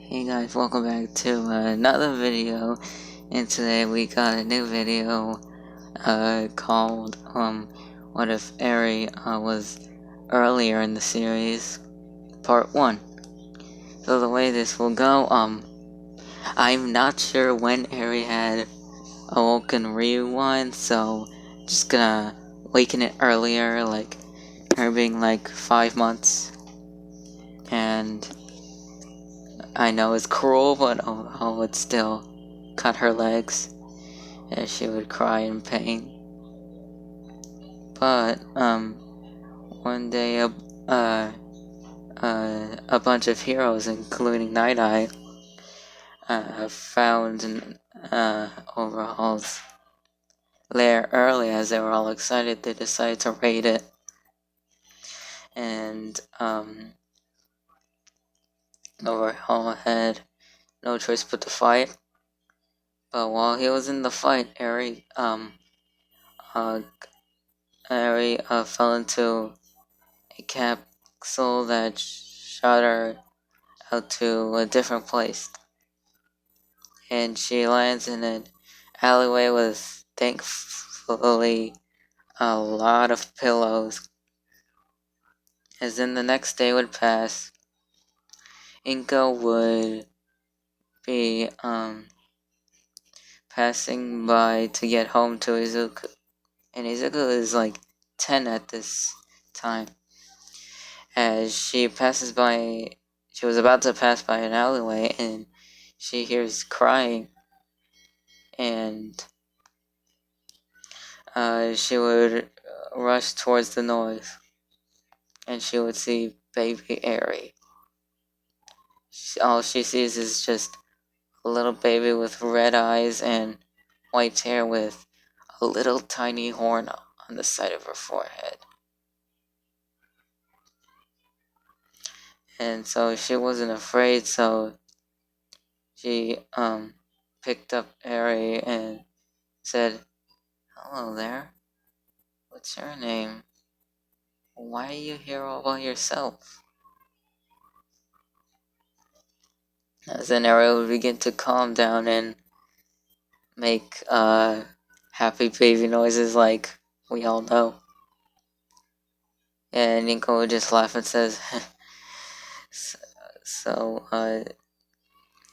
Hey guys, welcome back to another video, and today we got a new video called What If Eri was earlier in the series, part 1. So the way this will go, I'm not sure when Eri had awoken Ryuan, so just gonna waken it earlier, like her being like 5 months, and I know it's cruel, but I would still cut her legs, and she would cry in pain. But one day a bunch of heroes, including Night Eye, found an Overhaul's lair early. As they were all excited, they decided to raid it, and Overhaul had no choice but to fight. But while he was in the fight, Eri fell into a capsule that shot her out to a different place. And she lands in an alleyway with, thankfully, a lot of pillows. As then the next day would pass, Inko would be passing by to get home to Izuku. And Izuku is like 10 at this time. As she passes by, she was about to pass by an alleyway, and she hears crying, and she would rush towards the noise, and she would see baby Eri. All she sees is just a little baby with red eyes and white hair with a little tiny horn on the side of her forehead. And so she wasn't afraid, so she picked up Eri and said, "Hello there. What's your name? Why are you here all by yourself?" As then Eri would begin to calm down and make happy baby noises like we all know. And Inko would just laugh and says, so,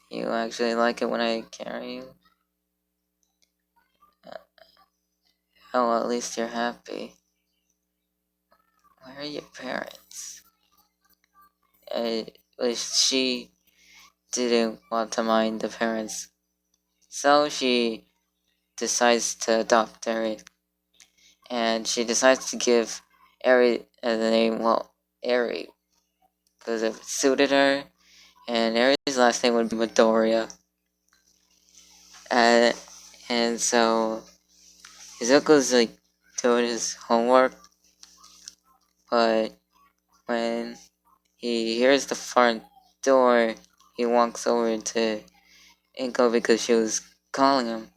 you actually like it when I carry you? Oh, at least you're happy. Where are your parents? She didn't want to mind the parents, so she decides to adopt Eri. And she decides to give Eri the name, Eri, because it suited her, and Eri's last name would be Midoriya. And so Izuku's like doing his homework, but when he hears the front door, he walks over to Inko because she was calling him.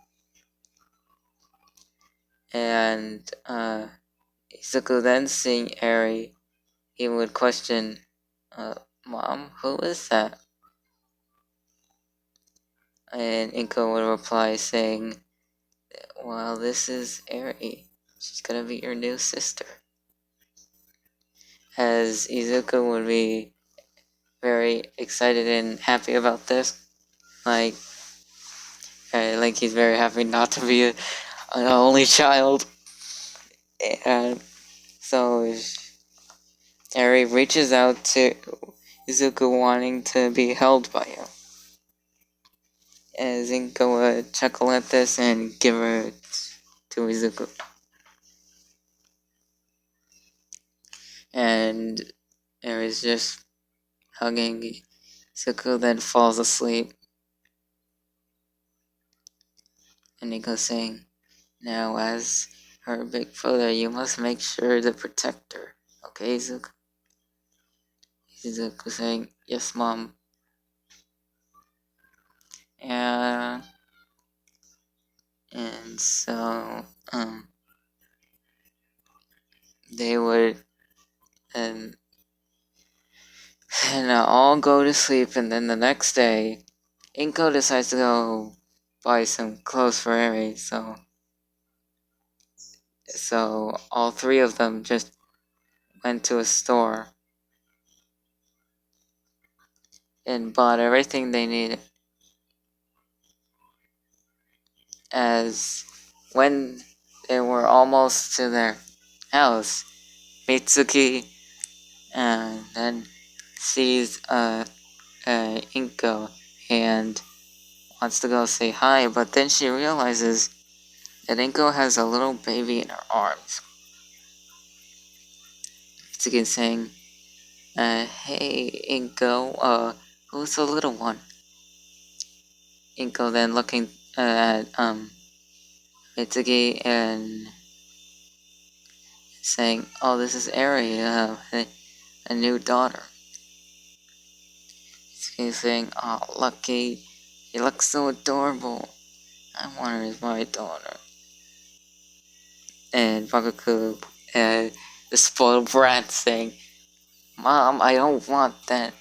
And Izuku then seeing Eri, he would question, "Mom, who is that?" And Inko would reply saying, "Well, this is Eri. She's gonna be your new sister." As Izuku would be very excited and happy about this, like he's very happy not to be an only child. And so Eri reaches out to Izuku, wanting to be held by him. And Inko would chuckle at this and give her to Izuku. And Eri's just hugging Izuku, then falls asleep. And Inko's saying, "Now, as her big brother, you must make sure to protect her. Okay, Izuku?" Izuku saying, "Yes, Mom." And so they would, and And all go to sleep, and then the next day, Inko decides to go buy some clothes for Eri, so all three of them just went to a store and bought everything they needed. As when they were almost to their house, Mitsuki and then sees Inko and wants to go say hi, but then she realizes that Inko has a little baby in her arms. Mitsuki is saying, hey Inko, who's the little one? Inko then looking at Mitsuki and saying, oh, this is Eri, a new daughter. Mitsuki saying, oh, lucky, he looks so adorable. I want her as my daughter. And Bakuku, the spoiled brat, saying, Mom, I don't want that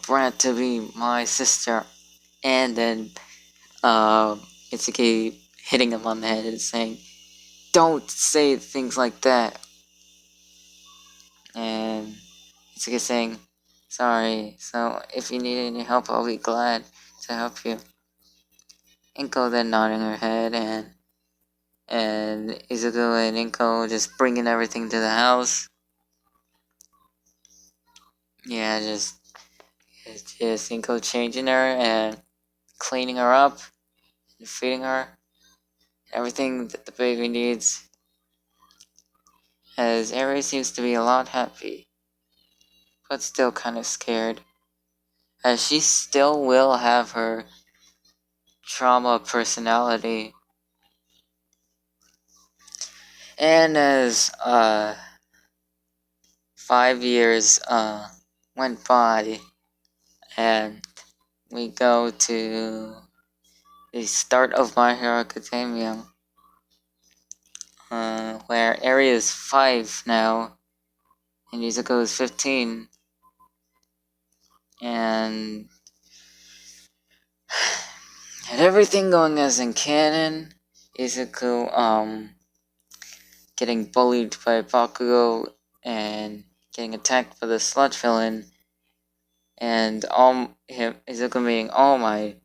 brat to be my sister. And then Mitsuki hitting him on the head and saying, don't say things like that. And Mitsuki saying, sorry, so if you need any help, I'll be glad to help you. Inko then nodding her head, and Izuku and Inko just bringing everything to the house. Yeah, just Inko changing her and cleaning her up and feeding her everything that the baby needs. As Eri seems to be a lot happy, but still kind of scared, as she still will have her trauma personality. And as 5 years went by, and we go to the start of My Hero Academia, where Eri is 5 now, and Izuku is 15, and had everything going as in canon. Izuku getting bullied by Bakugo and getting attacked by the sludge villain, and Izuku meeting All Might,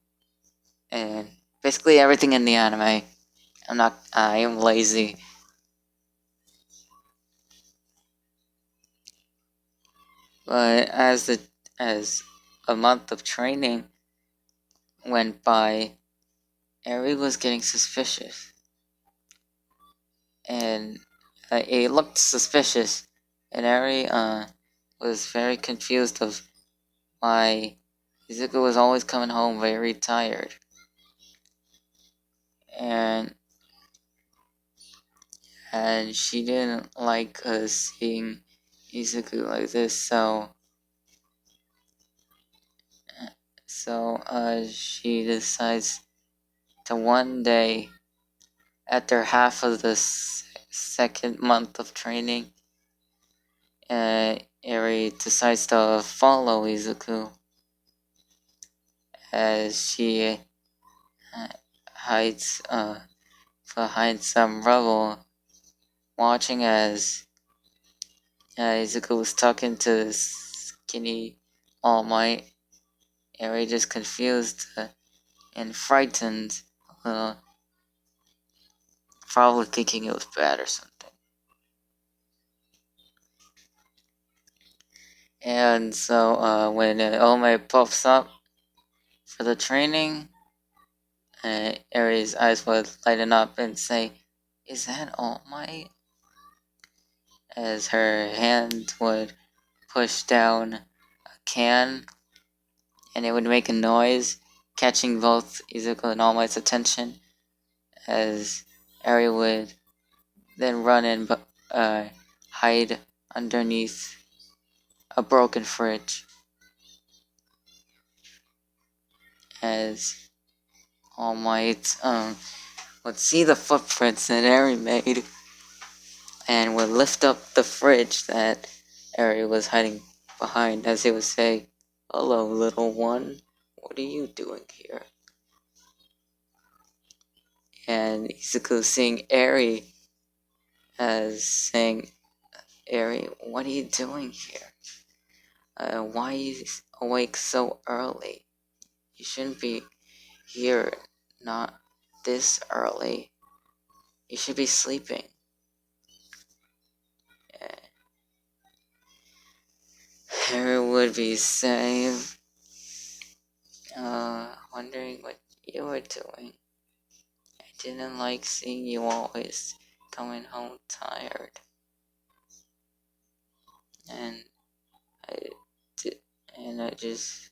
and basically everything in the anime. I am lazy. But as a month of training went by, Eri was getting suspicious. And it looked suspicious. And Eri was very confused of why Izuku was always coming home very tired. And she didn't like seeing Izuku like this, so she decides to one day, after half of the second month of training, Eri decides to follow Izuku as she hides behind some rubble, watching as Izuku was talking to skinny All Might. Eri just confused and frightened, probably thinking it was bad or something. And so when All Might pops up for the training, Eri's eyes would lighten up and say, "Is that All Might?" As her hand would push down a can, and it would make a noise, catching both Izuku and All Might's attention, as Eri would then run and hide underneath a broken fridge, as All Might would see the footprints that Eri made and would lift up the fridge that Eri was hiding behind as he would say, "Hello, little one. What are you doing here?" And Izuku seeing Eri as saying, "Eri, what are you doing here? Why are you awake so early? You shouldn't be here, not this early. You should be sleeping." Harry would be saying, wondering what you were doing. I didn't like seeing you always coming home tired. And I did, and it just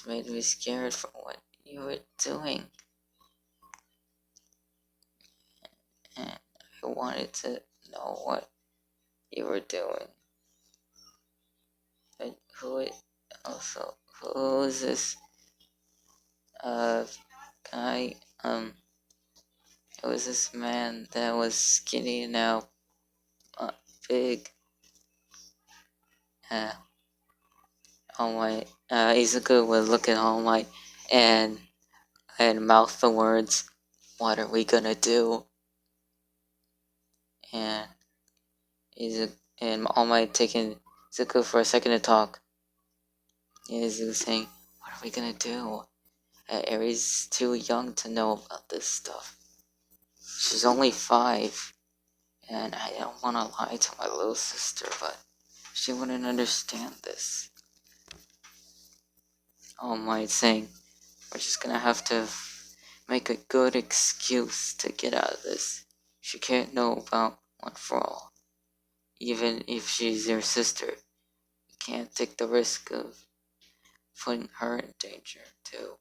made me scared for what you were doing. And I wanted to know what you were doing. But who is this guy? It was this man that was skinny and now big. All Might. Izuku would look at All Might and mouth the words, "What are we gonna do?" And All Might taking Izuku for a second to talk. Izuku saying, "What are we gonna do? Eri's too young to know about this stuff. She's only 5, and I don't want to lie to my little sister, but she wouldn't understand this." All Might saying, "We're just gonna have to make a good excuse to get out of this. She can't know about One for All. Even if she's your sister, you can't take the risk of putting her in danger, too."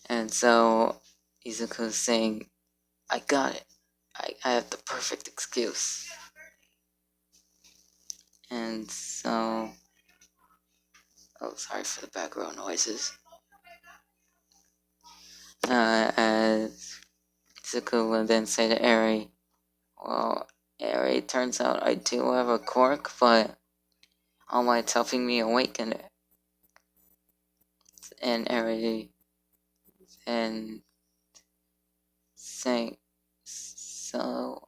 And so Izuku's saying, "I got it. I have the perfect excuse." And so, sorry for the background noises. As Izuku would then say to Eri, "Well, Eri, turns out I do have a quirk, but All Might's helping me awaken it." And Eri and saying, "So,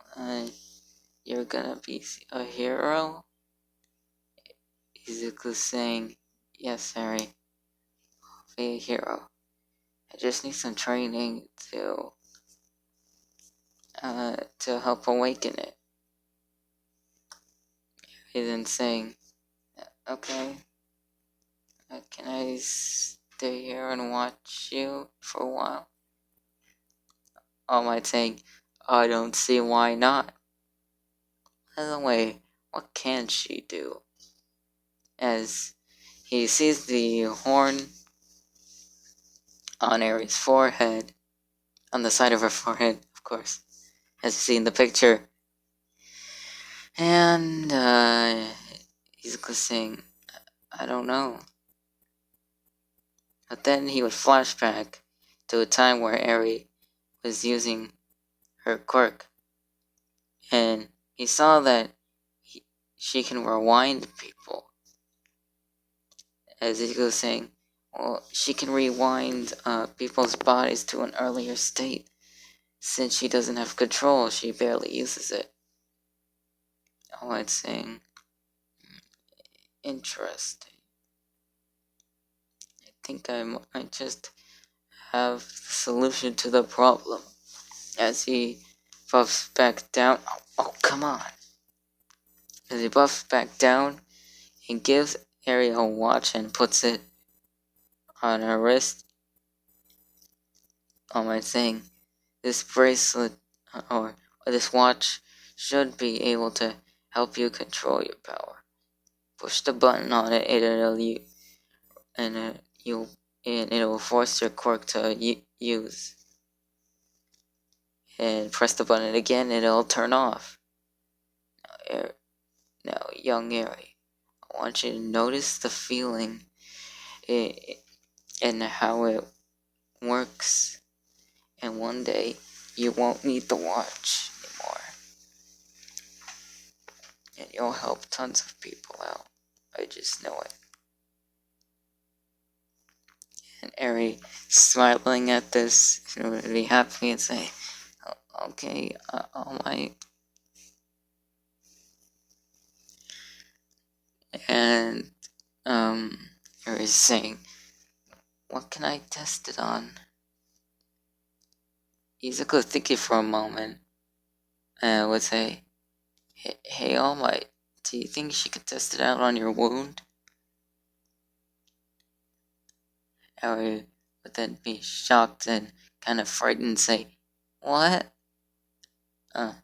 you're gonna be a hero?" Izuku saying, "Yes, Eri, I'll be a hero. I just need some training to help awaken it." He then saying, "Okay, can I stay here and watch you for a while?" All Might saying, "I don't see why not. By the way, what can she do?" As he sees the horn on Eri's forehead, on the side of her forehead, of course, as you see in the picture. And he's saying, "I don't know." But then he would flash back to a time where Eri was using her quirk, and he saw that she can rewind people. As he goes saying, "Well, she can rewind people's bodies to an earlier state. Since she doesn't have control, she barely uses it." All Might's saying, "Interesting. I think I might just have the solution to the problem." As he buffs back down, oh come on. As he buffs back down, he gives Eri a watch and puts it on her wrist. All Might saying, "This bracelet or this watch should be able to help you control your power. Push the button on it, and it will force your quirk to use. And press the button again, and it'll turn off. Now, young Eri, I want you to notice the feeling and how it works. And one day, you won't need the watch anymore. and you'll help tons of people out. I just know it. And Eri, smiling at this, would be happy and say, okay, All Might. And, Eri saying, what can I test it on? Izuku thinking for a moment, and would say, hey, All Might, do you think she could test it out on your wound? Eri would then be shocked and kind of frightened and say, what? All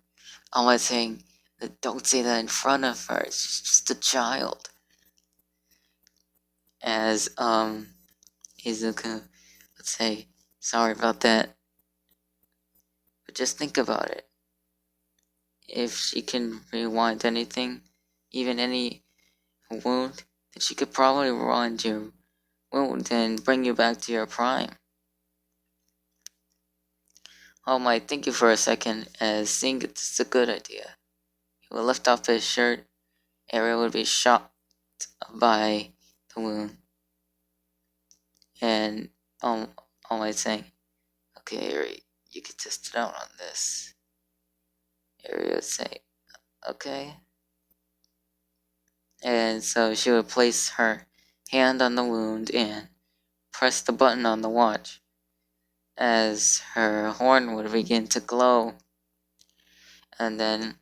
Might saying, don't say that in front of her, she's just a child. As, Izuku would say, sorry about that. But just think about it. If she can rewind anything, even any wound, then she could probably rewind your wound and bring you back to your prime. All Might think you for a second, as seeing it's a good idea. He would lift off his shirt. Eri would be shocked by the wound. And All Might saying, okay, Eri, you can test it out on this. Eri would say, okay. And so she would place her hand on the wound and press the button on the watch as her horn would begin to glow. And then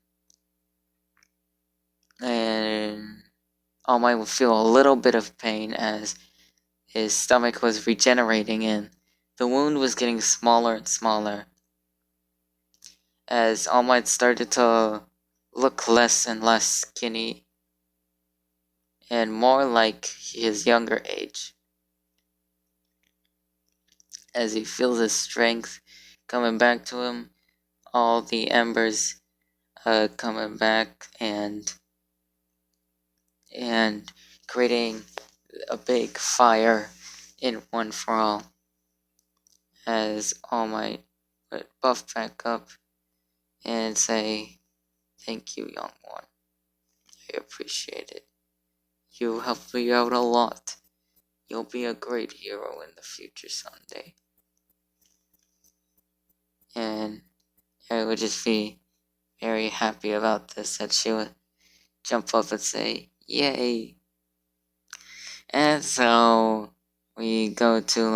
All Might would feel a little bit of pain as his stomach was regenerating and the wound was getting smaller and smaller as All Might started to look less and less skinny and more like his younger age. As he feels his strength coming back to him, all the embers coming back and creating a big fire in One for All. As All Might would buff back up and say, thank you, young one. I appreciate it. You helped me out a lot. You'll be a great hero in the future someday. And I would just be very happy about this, that she would jump up and say, yay. And so we go to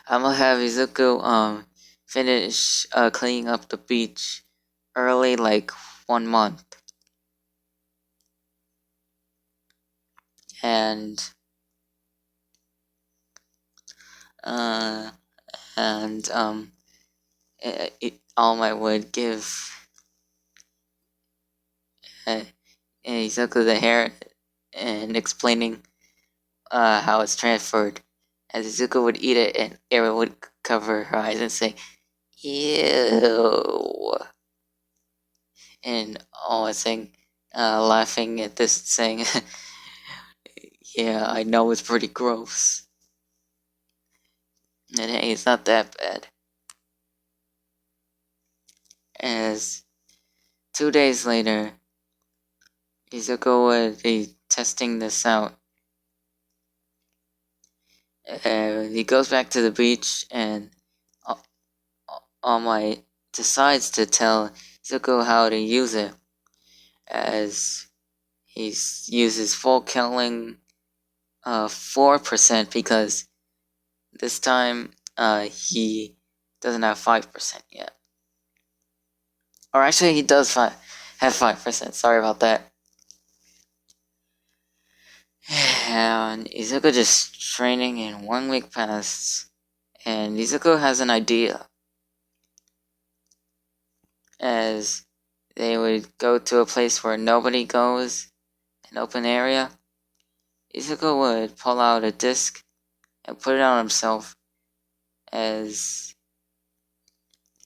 I'm gonna have Izuku finish cleaning up the beach early, 1 month. And All Might would give Izuku the hair and explaining how it's transferred. As Izuku would eat it, and Eri would cover her eyes and say, ew. And All Might saying, laughing at this, saying, yeah, I know it's pretty gross. And hey, it's not that bad. As 2 days later, Izuku would be testing this out. He goes back to the beach, and All Might decides to tell Izuku how to use it, as he uses full killing 4% because this time he doesn't have 5% yet. Or actually, he does have 5%. Sorry about that. And Izuku just training, in 1 week passes, and Izuku has an idea. As they would go to a place where nobody goes, an open area, Izuku would pull out a disc and put it on himself, as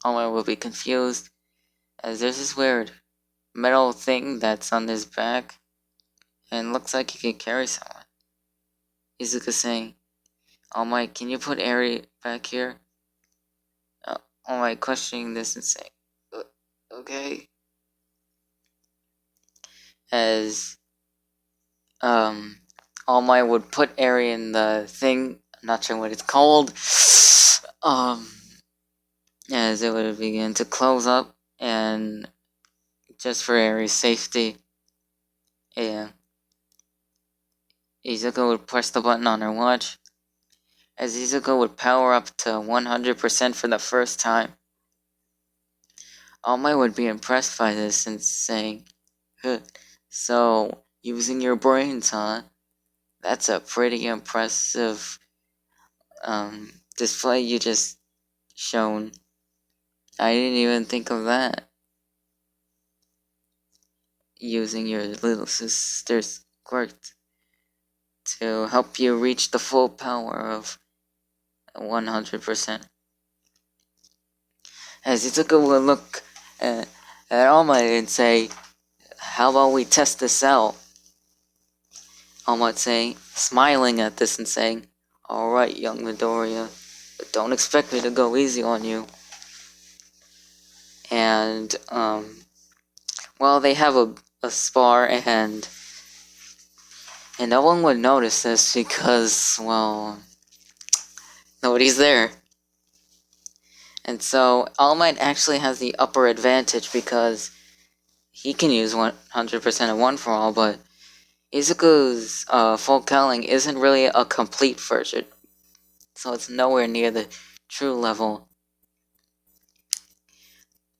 All Might will be confused, as there's this weird metal thing that's on his back, and looks like he can carry someone. Izuku saying, All Might, can you put Eri back here? All Might questioning this and saying, okay. as All Might would put Eri in the thing. I'm not sure what it's called. As it would begin to close up, and just for Eri's safety, yeah, Izuku would press the button on her watch, as Izuku would power up to 100% for the first time. All Might would be impressed by this and saying, huh, so, using your brains, huh? That's a pretty impressive display you just shown. I didn't even think of that. Using your little sister's quirk to help you reach the full power of 100%. As Izuku would look at All Might and say, how about we test this out? All Might saying, smiling at this and saying, alright, young Midoriya, but don't expect me to go easy on you. And, well, they have a spar, and no one would notice this because, well, nobody's there. And so, All Might actually has the upper advantage because he can use 100% of One For All, but Izuku's full Cowling isn't really a complete version, so it's nowhere near the true level.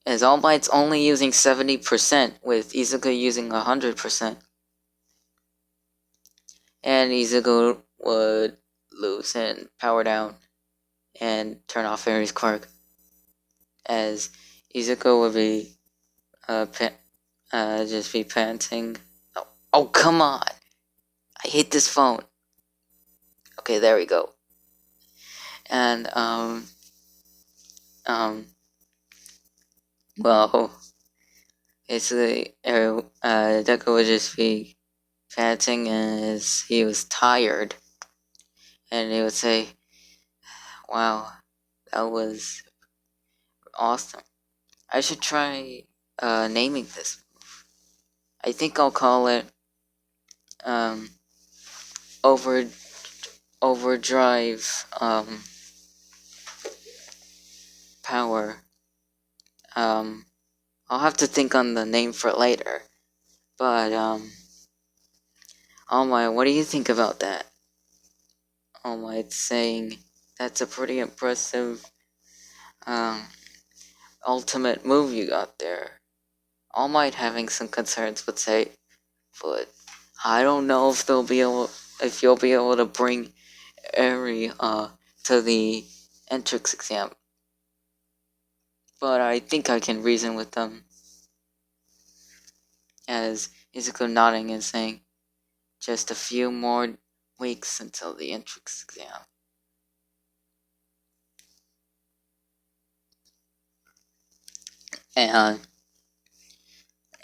As All Might's only using 70%, with Izuku using 100%. And Izuku would lose and power down and turn off Aries quirk. As Izuku would be just be panting. Oh, come on! I hate this phone. Okay, there we go. And well, basically, Deku would just be panting as he was tired, and he would say, "Wow, that was awesome. I should try naming this move. I think I'll call it overdrive power. I'll have to think on the name for later. But All Might, what do you think about that?" All Might saying, "That's a pretty impressive ultimate move you got there." All Might, having some concerns, would say, "But I don't know if you'll be able to bring Eri to the entrance exam. But I think I can reason with them." As Izuku nodding and saying, "Just a few more weeks until the entrance exam."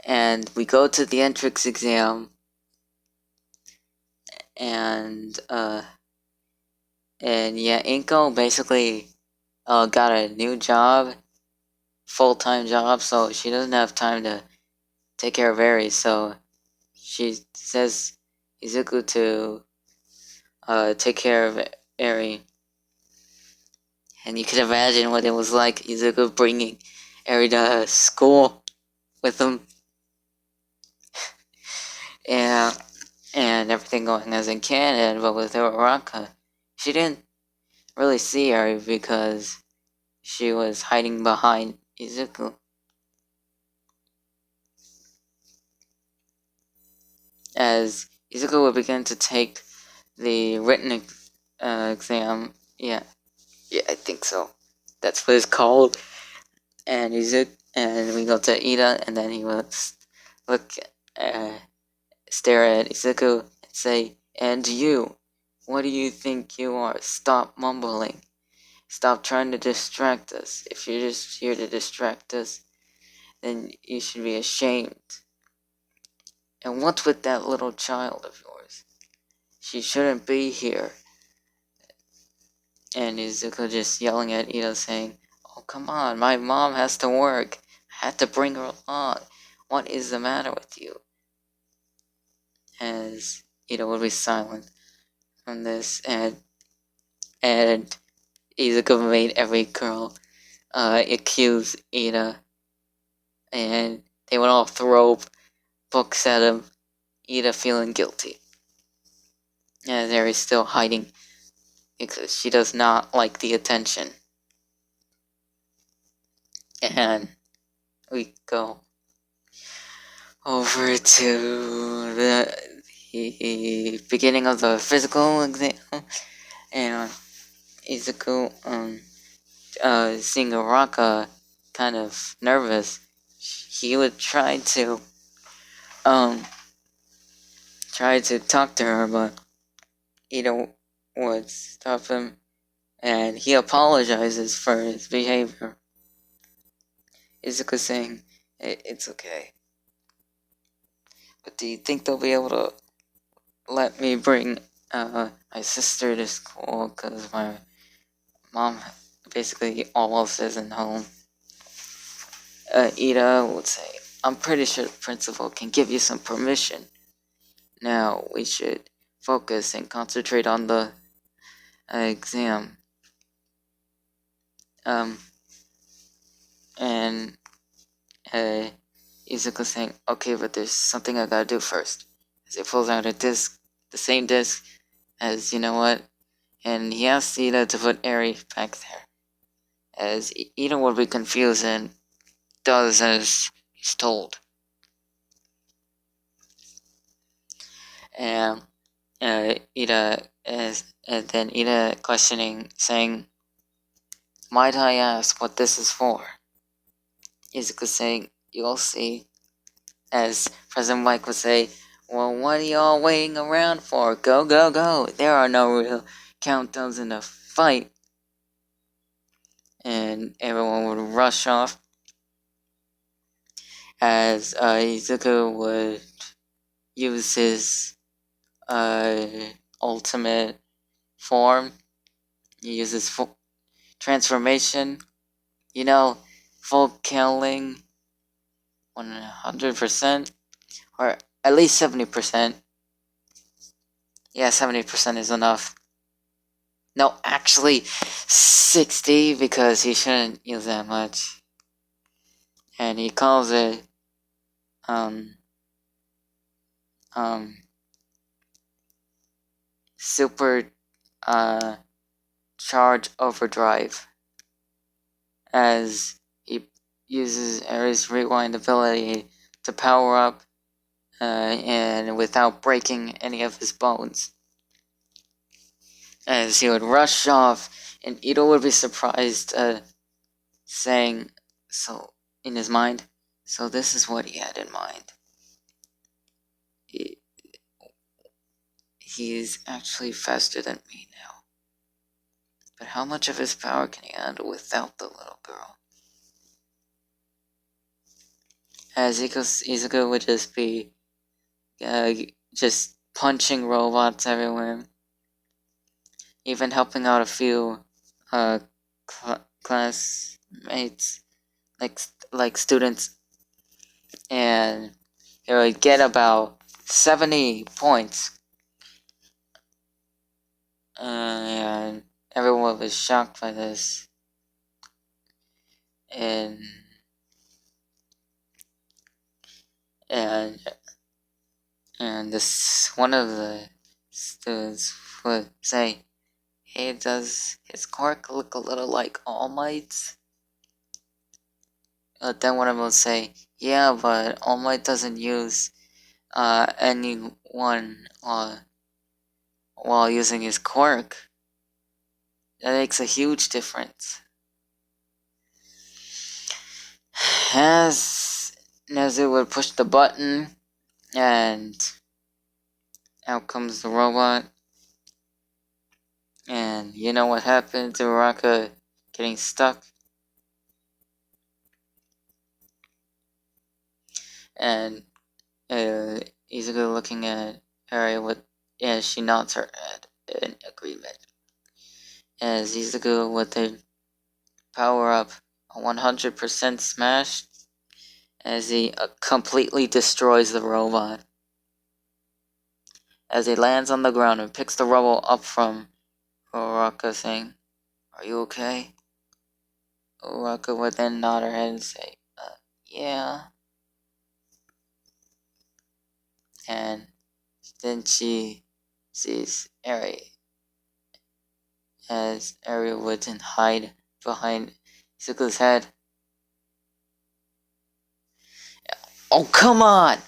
And we go to the entrance exam, and yeah, Inko basically got a new job, full-time job, so she doesn't have time to take care of Eri, so she says Izuku to take care of Eri. And you can imagine what it was like, Izuku bringing Eri to school with him. And everything going as in canon, but with Uraraka, she didn't really see Eri because she was hiding behind Izuku. As Izuku would begin to take the written exam, yeah, I think so. That's what it's called. And we go to Ida, and then he would stare at Izuku and say, "And you, what do you think you are? Stop mumbling. Stop trying to distract us. If you're just here to distract us, then you should be ashamed. And what's with that little child of yours? She shouldn't be here." And Izuku just yelling at Ida saying, "Oh, come on, my mom has to work. I had to bring her along. What is the matter with you?" as Ida would be silent from this, and Izuku made every girl accuse Ida, and they would all throw books at him, Ida feeling guilty. And Eri still hiding because she does not like the attention. And we go over to the beginning of the physical exam, and Izuku seeing Araka kind of nervous, he would try to talk to her, but Ida would stop him, and he apologizes for his behavior. Izuku saying, "It's okay. But do you think they'll be able to let me bring my sister to school? Because my mom basically almost isn't home." Ida would say, "I'm pretty sure the principal can give you some permission. Now we should focus and concentrate on the exam." And Izuku saying, "Okay, but there's something I gotta do first." As he pulls out a disc, the same disc as, you know what? And he asks Ida to put Eri back there. As Ida would be confused and does as he's told. And Ida and then Ida questioning, saying, "Might I ask what this is for?" Izuku saying, "You'll see." As President Mike would say, "Well, what are y'all waiting around for? Go, go, go. There are no real countdowns in a fight." And everyone would rush off. As Izuku would use his ultimate form. He uses full transformation. You know, full killing 100%, or at least 70%. Yeah, 70% is enough. No, actually 60, because he shouldn't use that much. And he calls it super charge overdrive, as he uses Ares rewind ability to power up and without breaking any of his bones. As he would rush off, and Ito would be surprised, saying, so in his mind, so this is what he had in mind. He's actually faster than me now. But how much of his power can he handle without the little girl? As Izuku would just be just punching robots everywhere, even helping out a few classmates, like students, and he would get about 70 points. And everyone was shocked by this. And this one of the students would say, "Hey, does his quirk look a little like All Might's?" Then one of them would say, "Yeah, but All Might doesn't use anyone while using his quirk. That makes a huge difference." As Nezu would push the button, and out comes the robot. And you know what happened to Uraka getting stuck? And Izuku looking at Eri as she nods her head in agreement. As Izuku would then power up a 100% smash, as he completely destroys the robot. as he lands on the ground and picks the rubble up from Uraraka, saying, "Are you okay?" Uraraka would then nod her head and say, "Yeah." And then she sees Eri, as Eri would then hide behind Zuko's head. "Oh, come on!